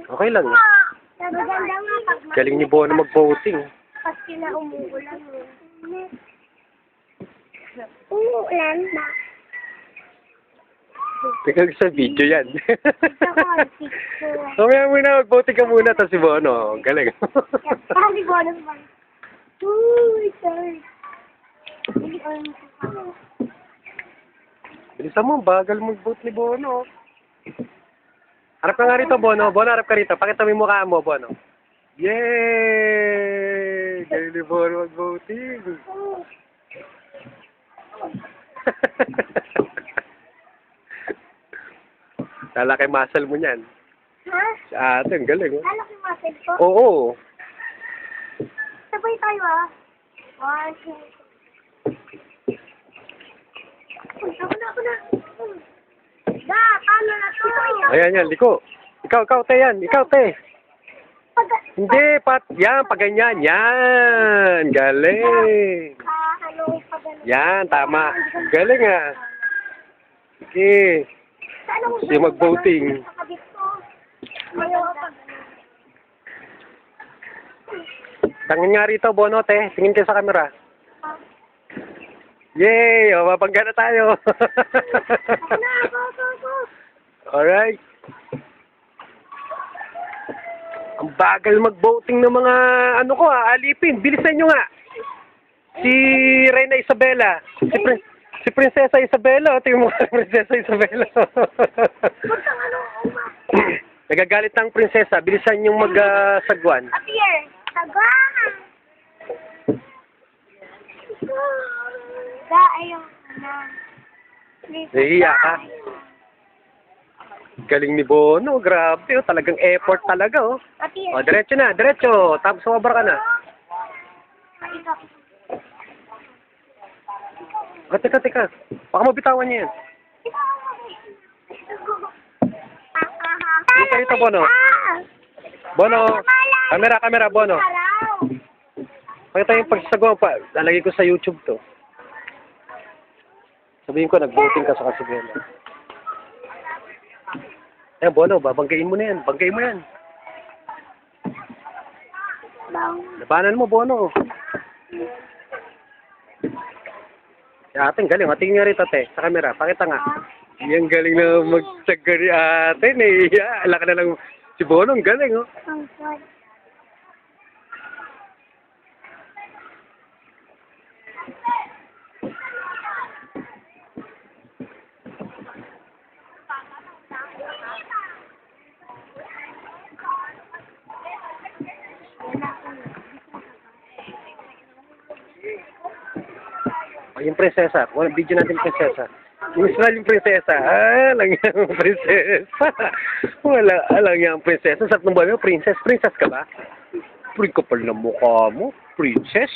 Okay lang. Maganda nga pag Galing ni Bono mag-voting. Kasi na umuulan. Umuulan ba? Tingnan sa video yan. Ako, picture. Mamaya muna, mag-voting ka muna, tapos si Bono. Galing. Kasi bonus ba? Uy, sorry. Bilisan mo, bagal mag-vote ni Bono. Harap ka nga rito, Bono. Bono, harap ka rito. Pakita mo yung mukha mo, Bono. Yay! Galing ni Bono mag-voting. Lalaki muscle mo niyan. Ha? Si ate, ang galing. Oh. Lalaki muscle ko? Oo. Sabay tayo ah. 1, 2. Ako na. Da, paano na to? Ayan, liko. Ikaw, te, yan. Ikaw, te. Hindi, yan, pag ganyan. Yan. Galing. Ano pa ganun? Yan, tama. Galing ah. Sige. Sige, mag-voting. Tangin nga rito, Bono, te. Tingin kayo sa camera. Yay! O, mapangga na tayo. Alright. Ang bagal mag-voting ng mga, alipin. Bilisan nyo nga. Si Reyna Isabela. Si Prinsesa Isabela. Tingnan mo ka, Prinsesa Isabela. Nagagalit ng prinsesa. Bilisan yung mag-sagwan. Appear. Sagwan. Da, ayun na. Nahihiya ka. Galing ni Bono. Grabe. Talagang effort talaga. Appear. O, diretso na. Diretso. Tapos sumabra ka na. Teka. Baka mabitawan niya yan. Dito, Bono. Bono. Camera, Bono. Pakita yung pagsasagawa pa. Lalagay ko sa YouTube to. Sabihin ko, nag-voting ka sa Kasibela. Ayan, Bono, babanggain mo na yan. Banggain mo yan. Labanan mo, Bono. Ate, galing. Tingin nga rito, te. Sa camera. Pakita nga. Yan galing na magsaga ni ate. Nahiya. Alaka na lang. Si Bono, ang galing, oh. Oh, yung prinsesa. Wala, video natin prinsesa. Yung prinsesa. Alang yung prinsesa. Wala, alang yung prinsesa. Sa nung buhay mo, princess ka ba? Puri ka pala ng mukha mo. Princess?